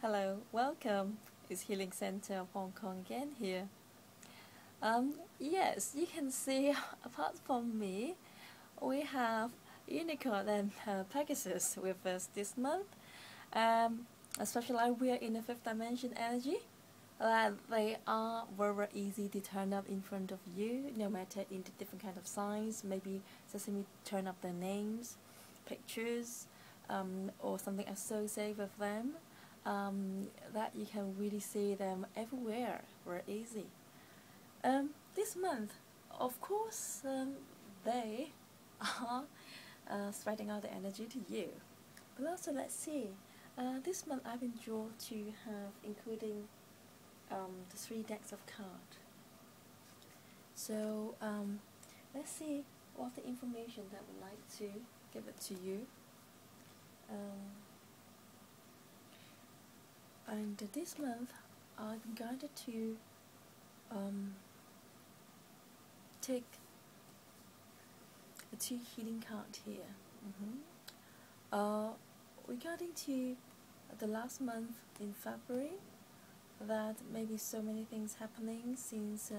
Hello, welcome. It's Healing Center of Hong Kong again here. Yes, you can see apart from me, we have Unicorn and Pegasus with us this month. Um, Especially like we are in the fifth dimension energy, that they are very easy to turn up in front of you, no matter in the different kind of signs. Maybe just simply turn up their names, pictures, or something associated with them. That you can really see them everywhere, very easy. This month, of course, they are spreading out the energy to you. But also, let's see. This month, I've been drawn to have including the three decks of cards. So let's see what the information that would like to give it to you. And this month, I'm guided to take the two healing cards here. Regarding to the last month in February, that maybe so many things happening since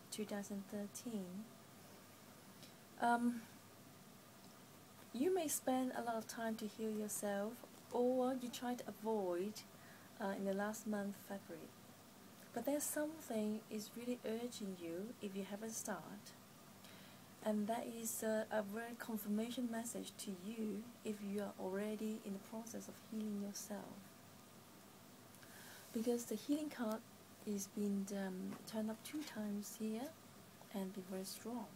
2013. You may spend a lot of time to heal yourself, or you try to avoid in the last month, February. But there's something is really urging you if you haven't started, and that is a very confirmation message to you if you are already in the process of healing yourself. Because the healing card is being turned up 2 times here and be very strong.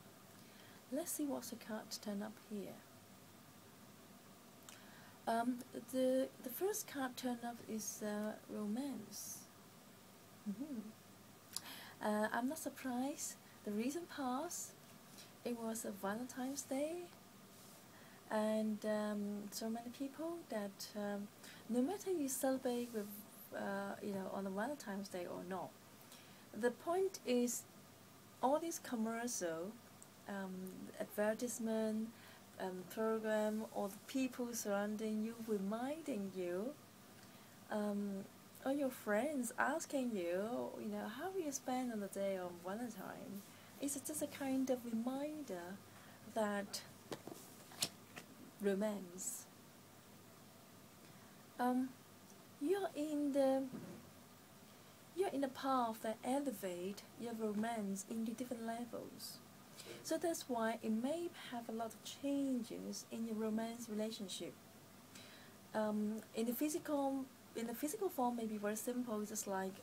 Let's see what's the card turned up here. The first card turned up is romance. I'm not surprised. The recent past, it was a Valentine's Day, and so many people that no matter you celebrate with on a Valentine's Day or not, the point is all these commercial advertisement program, or the people surrounding you reminding you, or your friends asking you, how will you spend on the day of Valentine? It's just a kind of reminder that romance. You're in the path that elevate your romance into different levels. So that's why it may have a lot of changes in your romance relationship. In the physical form, may be very simple, just like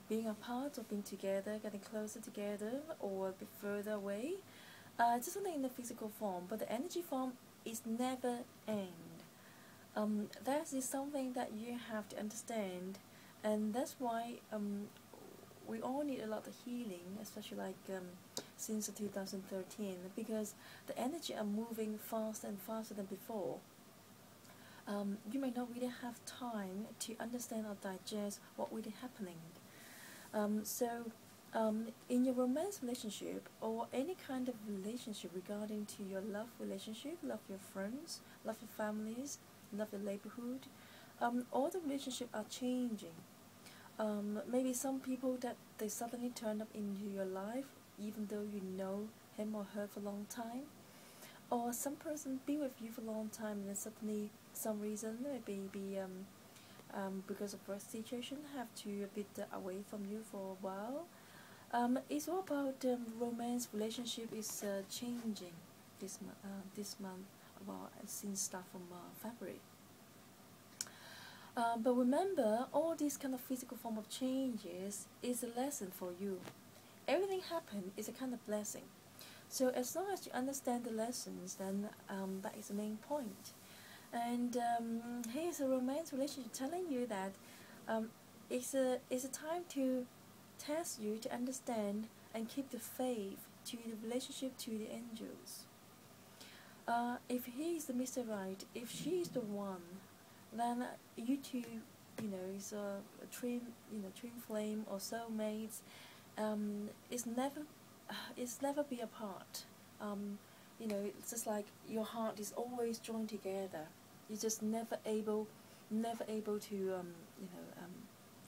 being apart or being together, getting closer together, or a bit further away. Just something in the physical form, but the energy form is never end. That is something that you have to understand, and that's why we all need a lot of healing, especially like since 2013, because the energy are moving faster and faster than before. You may not really have time to understand or digest what really happening. In your romance relationship or any kind of relationship regarding to your love relationship, love your friends, love your families, love your neighborhood, all the relationships are changing. Maybe some people that they suddenly turn up into your life even though you know him or her for a long time, or some person be with you for a long time and then suddenly some reason, maybe because of birth situation, have to a bit away from you for a while. It's all about romance relationship is changing this month, about since start from February. But remember, all these kind of physical form of changes is a lesson for you. Everything happen is a kind of blessing. So as long as you understand the lessons, then that is the main point. And here's a romance relationship telling you that it's a time to test you to understand and keep the faith to the relationship to the angels. If he is the Mr. Right, if she is the one, then you two, is a twin flame or soulmates. It's never be apart. It's just like your heart is always joined together. You're just never able, never able to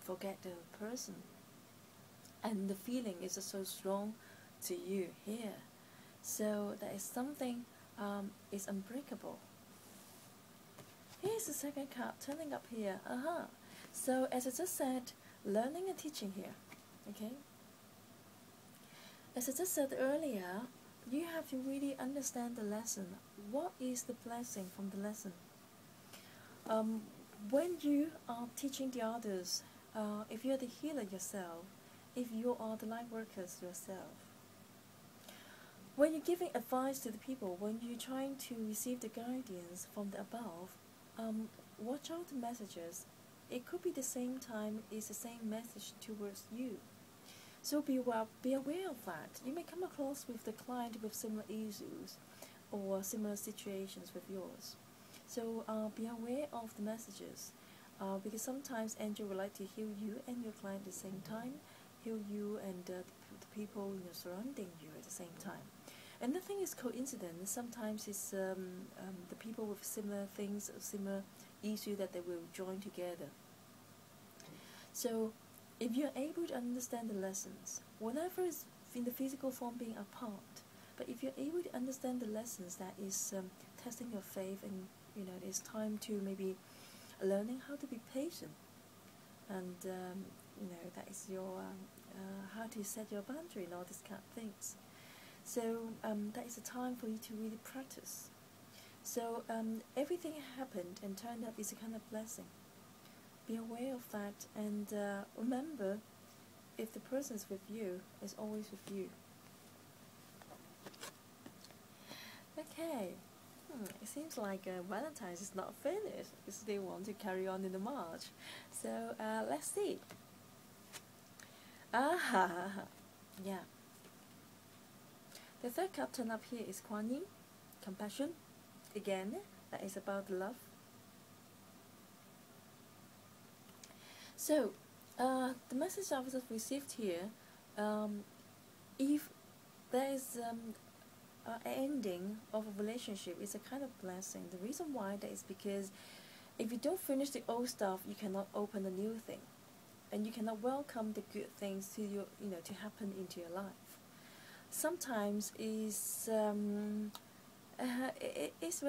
forget the person, and the feeling is so strong to you here. So that is something is unbreakable. Here's the second card turning up here. So as I just said, learning and teaching here. Okay. As I just said earlier, you have to really understand the lesson. What is the blessing from the lesson? When you are teaching the others, if you're the healer yourself, if you are the light workers yourself, when you're giving advice to the people, when you're trying to receive the guidance from the above, watch out the messages. It could be the same time is the same message towards you. So be aware of that. You may come across with the client with similar issues or similar situations with yours. So be aware of the messages, because sometimes angel would like to heal you and your client at the same time, heal you and the people surrounding you at the same time. And nothing is coincidence. Sometimes it's the people with similar things, similar issue that they will join together. So if you're able to understand the lessons, whatever is in the physical form being apart, but if you're able to understand the lessons, that is testing your faith, and it's time to maybe learning how to be patient, and that is your how to set your boundary and all these kind of things. So that is a time for you to really practice. So everything happened and turned up is a kind of blessing. Be aware of that, and remember, if the person is with you, is always with you. Okay, it seems like Valentine's is not finished. We still want to carry on in the March. So let's see. Yeah. The third card turn up here is Kuan Yin, compassion. Again, that is about love. So, the message I was received here, if there is an ending of a relationship, it's a kind of blessing. The reason why that is because if you don't finish the old stuff, you cannot open a new thing, and you cannot welcome the good things to your, to happen into your life. Sometimes it's very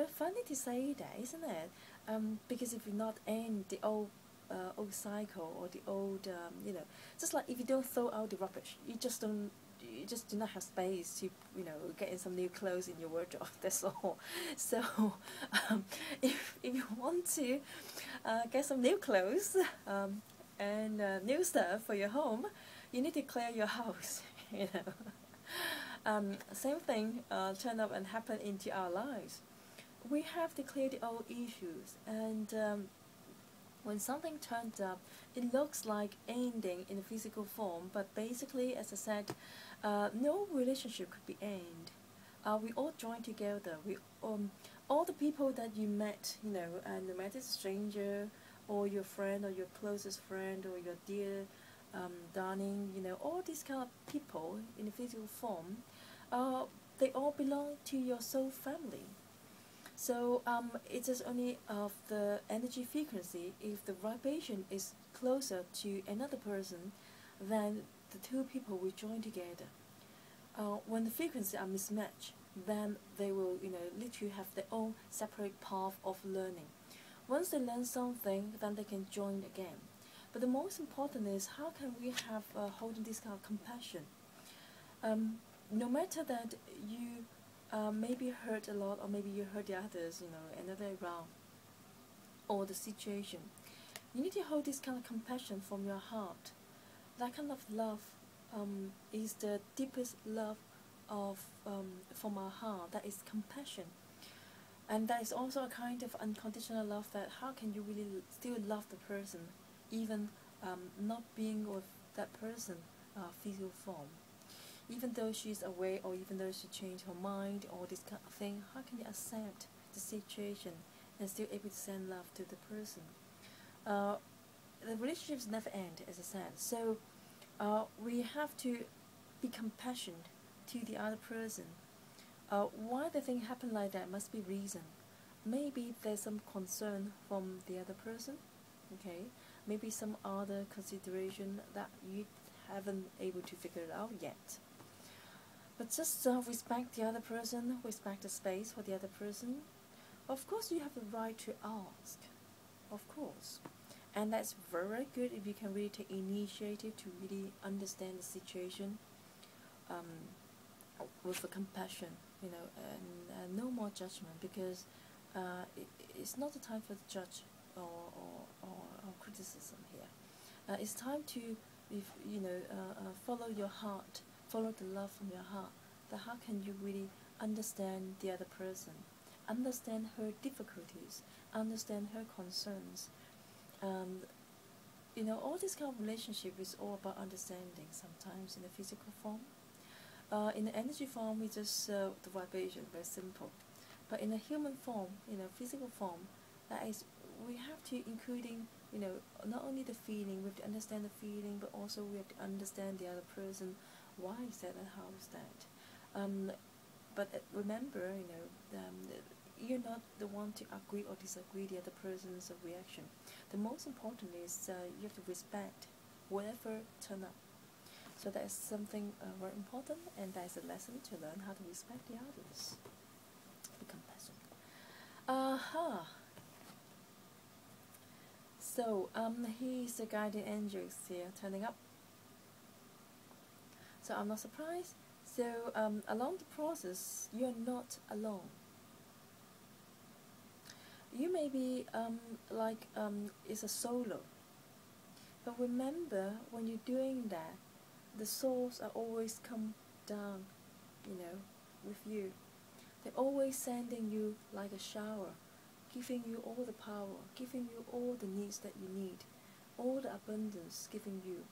funny to say that, isn't it? Because if you not end the old cycle or the old, just like if you don't throw out the rubbish, you just do not have space to, get in some new clothes in your wardrobe. That's all. So, if you want to get some new clothes and new stuff for your home, you need to clear your house. Same thing turn up and happen into our lives. We have to clear the old issues, and when something turns up, it looks like ending in a physical form, but basically, as I said, no relationship could be end. We all join together. We all the people that you met, and no matter stranger or your friend or your closest friend or your dear darling, all these kind of people in a physical form, they all belong to your soul family. So it is only of the energy frequency. If the vibration is closer to another person, then the two people will join together. When the frequencies are mismatched, then they will, literally have their own separate path of learning. Once they learn something, then they can join again. But the most important is, how can we have holding this kind of compassion? No matter that you maybe hurt a lot, or maybe you hurt the others, another round, or the situation, you need to hold this kind of compassion from your heart. That kind of love is the deepest love of from our heart. That is compassion, and that is also a kind of unconditional love. That how can you really still love the person, even not being with that person physical form? Even though she's away, or even though she changed her mind, or this kind of thing, how can you accept the situation and still able to send love to the person? The relationships never end, as I said. So we have to be compassionate to the other person. Why the thing happened like that must be reason. maybe there's some concern from the other person, okay? Maybe some other consideration that you haven't able to figure it out yet. But just respect the other person, respect the space for the other person. Of course, you have the right to ask, of course. And that's very good if you can really take initiative to really understand the situation with a compassion, you know, and no more judgment, because it's not the time for the judge or criticism here. It's time to, follow your heart, follow the love from your heart. That how can you really understand the other person, understand her difficulties, understand her concerns. All this kind of relationship is all about understanding. Sometimes in the physical form, in the energy form, we just the vibration, very simple. But in a human form, physical form, that is, we have to including, not only the feeling, we have to understand the feeling, but also we have to understand the other person. Why is that and how is that? But remember, you're not the one to agree or disagree the other person's reaction. The most important is you have to respect whatever turn up. So that is something very important, and that is a lesson to learn how to respect the others. Be compassionate. So he's the guardian angels here turning up. So I'm not surprised. So along the process, you're not alone. You may be it's a solo, but remember, when you're doing that, the souls are always come down, with you. They're always sending you like a shower, giving you all the power, giving you all the needs that you need, all the abundance giving you.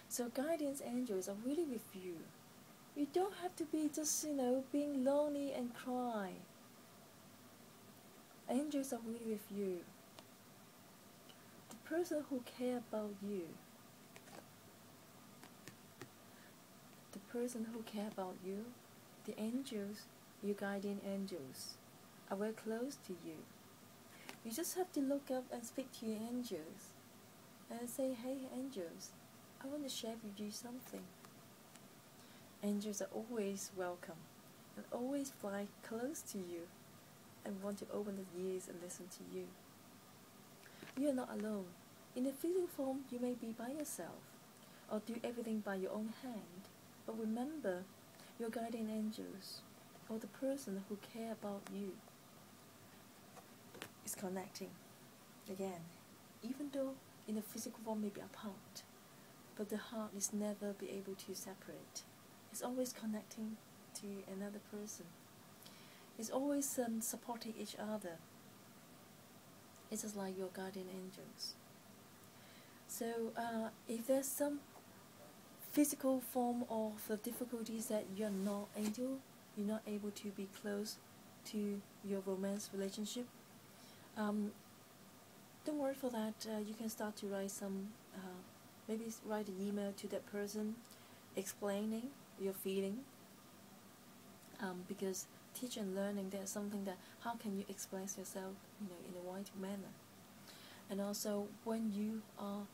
So guardian angels are really with you. You don't have to be just, being lonely and cry. Angels are really with you. The person who cares about you, the person who cares about you, the angels, your guardian angels, are very close to you. You just have to look up and speak to your angels and say, hey angels, I want to share with you something. Angels are always welcome and always fly close to you and want to open their ears and listen to you. You are not alone. In a physical form, you may be by yourself or do everything by your own hand. But remember, your guardian angels, or the person who cares about you, is connecting. Again, even though in a physical form may be apart, but the heart is never be able to separate. It's always connecting to another person. It's always supporting each other. It's just like your guardian angels. So if there's some physical form of the difficulties that you're not able to be close to your romance relationship, don't worry for that. You can start to write some, maybe write an email to that person explaining your feeling, because teaching and learning, there's something that how can you express yourself in a wide manner. And also when you are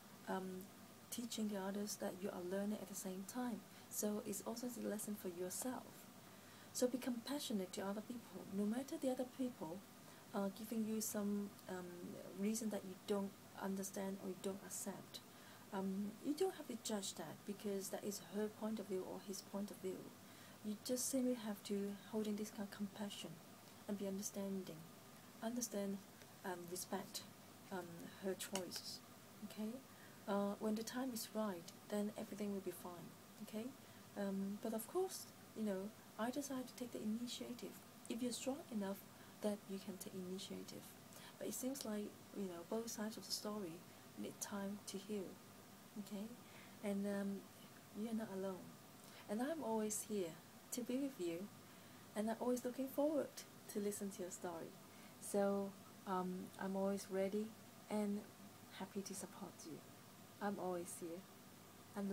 teaching the others, that you are learning at the same time, so it's also a lesson for yourself. So be compassionate to other people, no matter the other people giving you some reason that you don't understand or you don't accept. You don't have to judge that, because that is her point of view or his point of view. You just simply have to hold in this kind of compassion and be understanding, respect her choices. Okay, when the time is right, then everything will be fine. Okay, but of course, I decide to take the initiative. If you're strong enough, that you can take initiative. But it seems like both sides of the story need time to heal. Okay, and you're not alone, and I'm always here to be with you, and I'm always looking forward to listen to your story. So I'm always ready and happy to support you. I'm always here. I'm